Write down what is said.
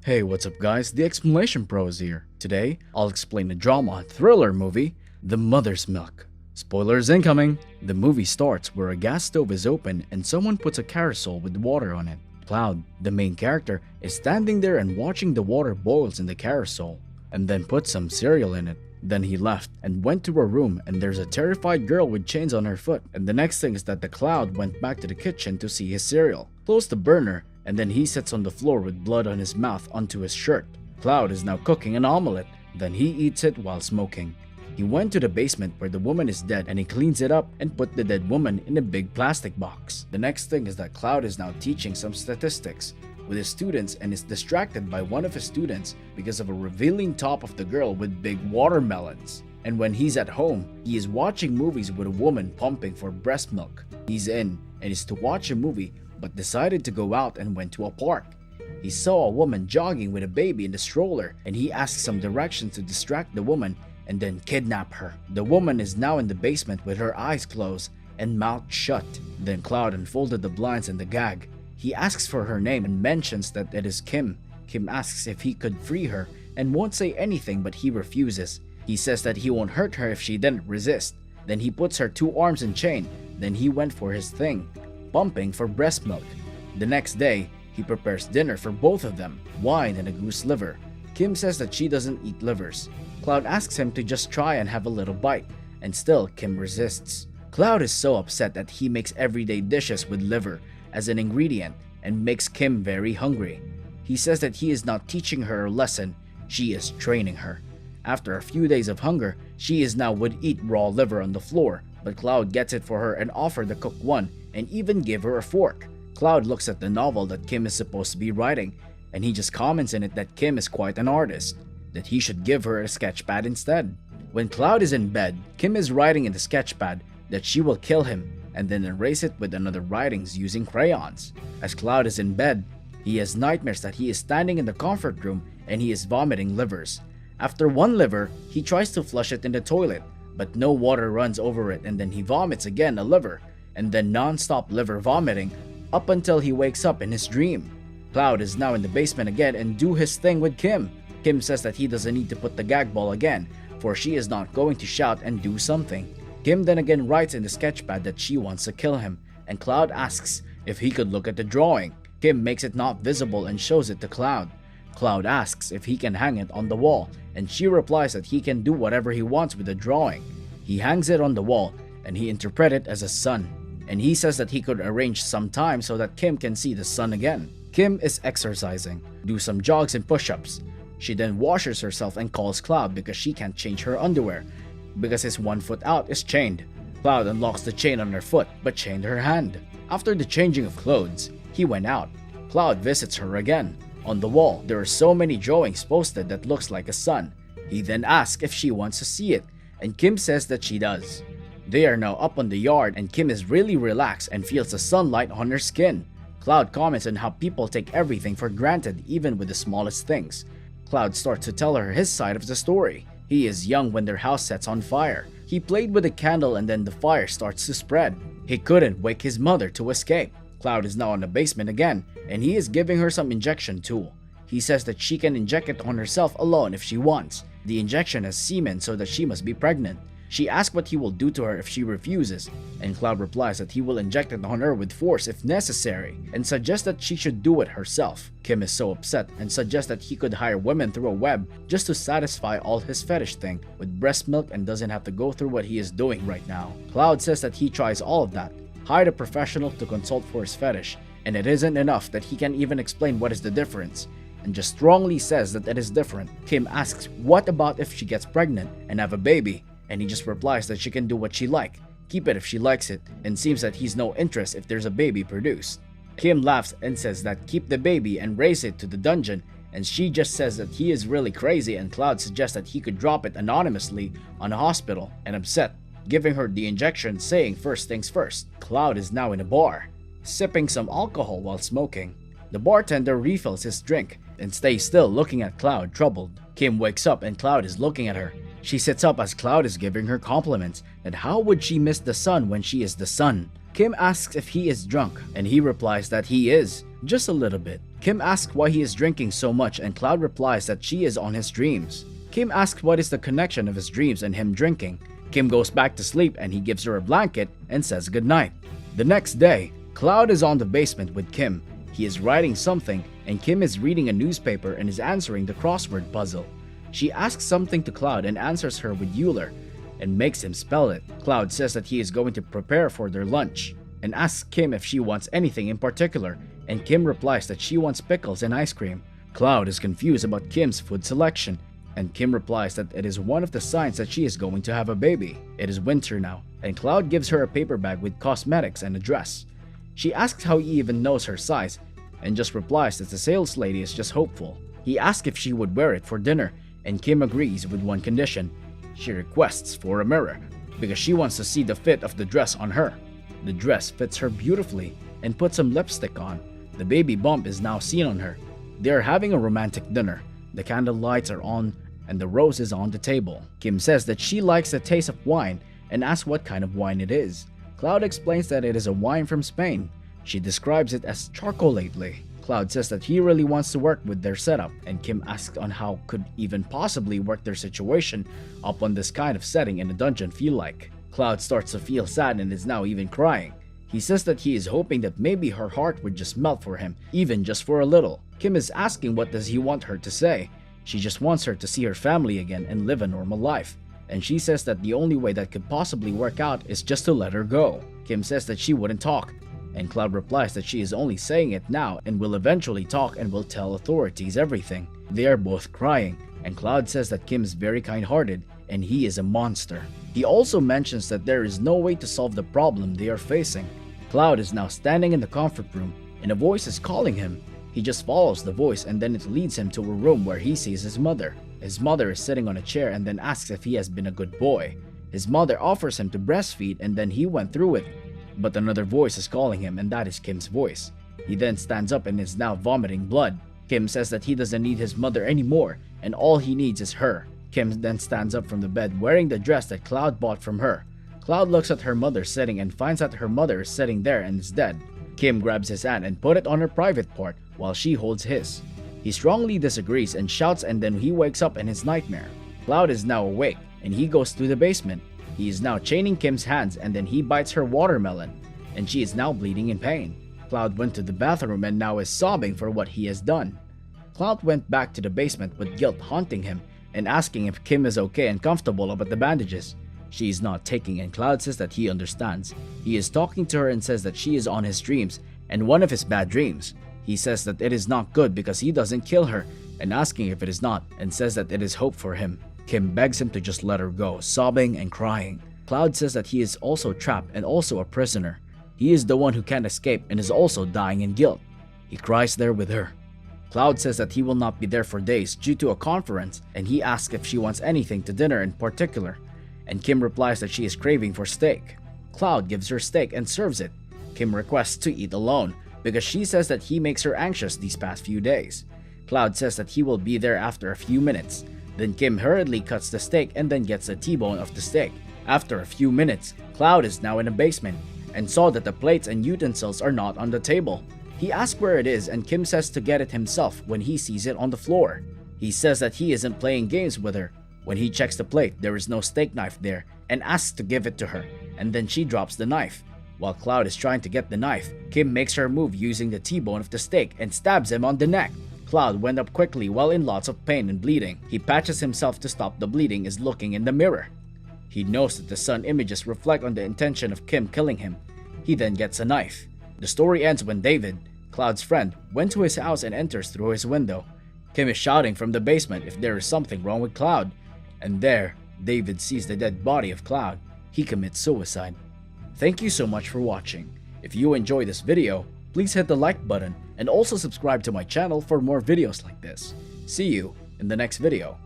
Hey, what's up guys? The Explanation Pro is here. Today, I'll explain the drama thriller movie, The Mother's Milk. Spoilers incoming! The movie starts where a gas stove is open and someone puts a carousel with water on it. Cloud, the main character, is standing there and watching the water boils in the carousel, and then puts some cereal in it. Then he left and went to a room, and there's a terrified girl with chains on her foot. And the next thing is that the Cloud went back to the kitchen to see his cereal, closed the burner, and then he sits on the floor with blood on his mouth onto his shirt. Cloud is now cooking an omelette, then he eats it while smoking. He went to the basement where the woman is dead and he cleans it up and put the dead woman in a big plastic box. The next thing is that Cloud is now teaching some statistics with his students and is distracted by one of his students because of a revealing top of the girl with big watermelons. And when he's at home, he is watching movies with a woman pumping for breast milk. He's in and is to watch a movie but decided to go out and went to a park. He saw a woman jogging with a baby in the stroller and he asked some directions to distract the woman and then kidnap her. The woman is now in the basement with her eyes closed and mouth shut. Then Cloud unfolded the blinds and the gag. He asks for her name and mentions that it is Kim. Kim asks if he could free her and won't say anything, but he refuses. He says that he won't hurt her if she didn't resist. Then he puts her 2 arms in chain. Then he went for his thing, pumping for breast milk. The next day, he prepares dinner for both of them, wine and a goose liver. Kim says that she doesn't eat livers. Cloud asks him to just try and have a little bite, and still Kim resists. Cloud is so upset that he makes everyday dishes with liver as an ingredient and makes Kim very hungry. He says that he is not teaching her a lesson, she is training her. After a few days of hunger, she is now would eat raw liver on the floor, but Cloud gets it for her and offers the cooked one and even give her a fork. Cloud looks at the novel that Kim is supposed to be writing and he just comments in it that Kim is quite an artist, that he should give her a sketchpad instead. When Cloud is in bed, Kim is writing in the sketchpad that she will kill him and then erase it with another writings using crayons. As Cloud is in bed, he has nightmares that he is standing in the comfort room and he is vomiting livers. After one liver, he tries to flush it in the toilet, but no water runs over it and then he vomits again a liver, and then non-stop liver vomiting up until he wakes up in his dream. Cloud is now in the basement again and do his thing with Kim. Kim says that he doesn't need to put the gag ball again, for she is not going to shout and do something. Kim then again writes in the sketchpad that she wants to kill him, and Cloud asks if he could look at the drawing. Kim makes it not visible and shows it to Cloud. Cloud asks if he can hang it on the wall, and she replies that he can do whatever he wants with the drawing. He hangs it on the wall, and he interprets it as a sun. And he says that he could arrange some time so that Kim can see the sun again. Kim is exercising, do some jogs and push-ups. She then washes herself and calls Cloud because she can't change her underwear, because his one foot out is chained. Cloud unlocks the chain on her foot but chained her hand. After the changing of clothes, he went out. Cloud visits her again. On the wall, there are so many drawings posted that looks like a sun. He then asks if she wants to see it, and Kim says that she does. They are now up on the yard and Kim is really relaxed and feels the sunlight on her skin. Cloud comments on how people take everything for granted even with the smallest things. Cloud starts to tell her his side of the story. He is young when their house sets on fire. He played with a candle and then the fire starts to spread. He couldn't wake his mother to escape. Cloud is now in the basement again and he is giving her some injection tool. He says that she can inject it on herself alone if she wants. The injection has semen so that she must be pregnant. She asks what he will do to her if she refuses, and Cloud replies that he will inject it on her with force if necessary, and suggests that she should do it herself. Kim is so upset and suggests that he could hire women through a web just to satisfy all his fetish thing with breast milk and doesn't have to go through what he is doing right now. Cloud says that he tries all of that, hired a professional to consult for his fetish, and it isn't enough that he can even explain what is the difference, and just strongly says that it is different. Kim asks what about if she gets pregnant and have a baby, and he just replies that she can do what she like, keep it if she likes it, and seems that he's no interest if there's a baby produced. Kim laughs and says that keep the baby and raise it to the dungeon, and she just says that he is really crazy, and Cloud suggests that he could drop it anonymously on a hospital, and upset, giving her the injection saying first things first. Cloud is now in a bar, sipping some alcohol while smoking. The bartender refills his drink and stays still looking at Cloud troubled. Kim wakes up and Cloud is looking at her. She sits up as Cloud is giving her compliments that how would she miss the sun when she is the sun. Kim asks if he is drunk and he replies that he is, just a little bit. Kim asks why he is drinking so much and Cloud replies that she is on his dreams. Kim asks what is the connection of his dreams and him drinking. Kim goes back to sleep and he gives her a blanket and says goodnight. The next day, Cloud is on the basement with Kim. He is writing something and Kim is reading a newspaper and is answering the crossword puzzle. She asks something to Cloud and answers her with Euler and makes him spell it. Cloud says that he is going to prepare for their lunch and asks Kim if she wants anything in particular, and Kim replies that she wants pickles and ice cream. Cloud is confused about Kim's food selection, and Kim replies that it is one of the signs that she is going to have a baby. It is winter now, and Cloud gives her a paper bag with cosmetics and a dress. She asks how he even knows her size, and just replies that the sales lady is just hopeful. He asks if she would wear it for dinner, and Kim agrees with one condition. She requests for a mirror, because she wants to see the fit of the dress on her. The dress fits her beautifully, and puts some lipstick on. The baby bump is now seen on her. They are having a romantic dinner. The candle lights are on, and the rose is on the table. Kim says that she likes the taste of wine, and asks what kind of wine it is. Cloud explains that it is a wine from Spain. She describes it as chocolately. Cloud says that he really wants to work with their setup, and Kim asks on how could even possibly work their situation up on this kind of setting in a dungeon feel like. Cloud starts to feel sad and is now even crying. He says that he is hoping that maybe her heart would just melt for him, even just for a little. Kim is asking what does he want her to say. She just wants her to see her family again and live a normal life. And she says that the only way that could possibly work out is just to let her go. Kim says that she wouldn't talk, and Cloud replies that she is only saying it now and will eventually talk and will tell authorities everything. They are both crying, and Cloud says that Kim is very kind-hearted and he is a monster. He also mentions that there is no way to solve the problem they are facing. Cloud is now standing in the comfort room and a voice is calling him. He just follows the voice and then it leads him to a room where he sees his mother. His mother is sitting on a chair and then asks if he has been a good boy. His mother offers him to breastfeed and then he went through it. But another voice is calling him and that is Kim's voice. He then stands up and is now vomiting blood. Kim says that he doesn't need his mother anymore and all he needs is her. Kim then stands up from the bed wearing the dress that Cloud bought from her. Cloud looks at her mother sitting and finds that her mother is sitting there and is dead. Kim grabs his hand and put it on her private part while she holds his. He strongly disagrees and shouts and then he wakes up in his nightmare. Cloud is now awake and he goes to the basement. He is now chaining Kim's hands and then he bites her watermelon and she is now bleeding in pain. Cloud went to the bathroom and now is sobbing for what he has done. Cloud went back to the basement with guilt haunting him and asking if Kim is okay and comfortable about the bandages. She is not taking and Cloud says that he understands. He is talking to her and says that she is on his dreams and one of his bad dreams. He says that it is not good because he doesn't kill her and asking if it is not and says that it is hope for him. Kim begs him to just let her go, sobbing and crying. Cloud says that he is also trapped and also a prisoner. He is the one who can't escape and is also dying in guilt. He cries there with her. Cloud says that he will not be there for days due to a conference and he asks if she wants anything to dinner in particular. And Kim replies that she is craving for steak. Cloud gives her steak and serves it. Kim requests to eat alone because she says that he makes her anxious these past few days. Cloud says that he will be there after a few minutes. Then Kim hurriedly cuts the steak and then gets a T-bone of the steak. After a few minutes, Cloud is now in a basement and saw that the plates and utensils are not on the table. He asks where it is and Kim says to get it himself when he sees it on the floor. He says that he isn't playing games with her. When he checks the plate, there is no steak knife there and asks to give it to her, and then she drops the knife. While Cloud is trying to get the knife, Kim makes her move using the T-bone of the steak and stabs him on the neck. Cloud went up quickly while in lots of pain and bleeding. He patches himself to stop the bleeding is looking in the mirror. He knows that the sun images reflect on the intention of Kim killing him. He then gets a knife. The story ends when David, Cloud's friend, went to his house and enters through his window. Kim is shouting from the basement if there is something wrong with Cloud. And there, David sees the dead body of Cloud. He commits suicide. Thank you so much for watching. If you enjoyed this video, please hit the like button and also subscribe to my channel for more videos like this. See you in the next video.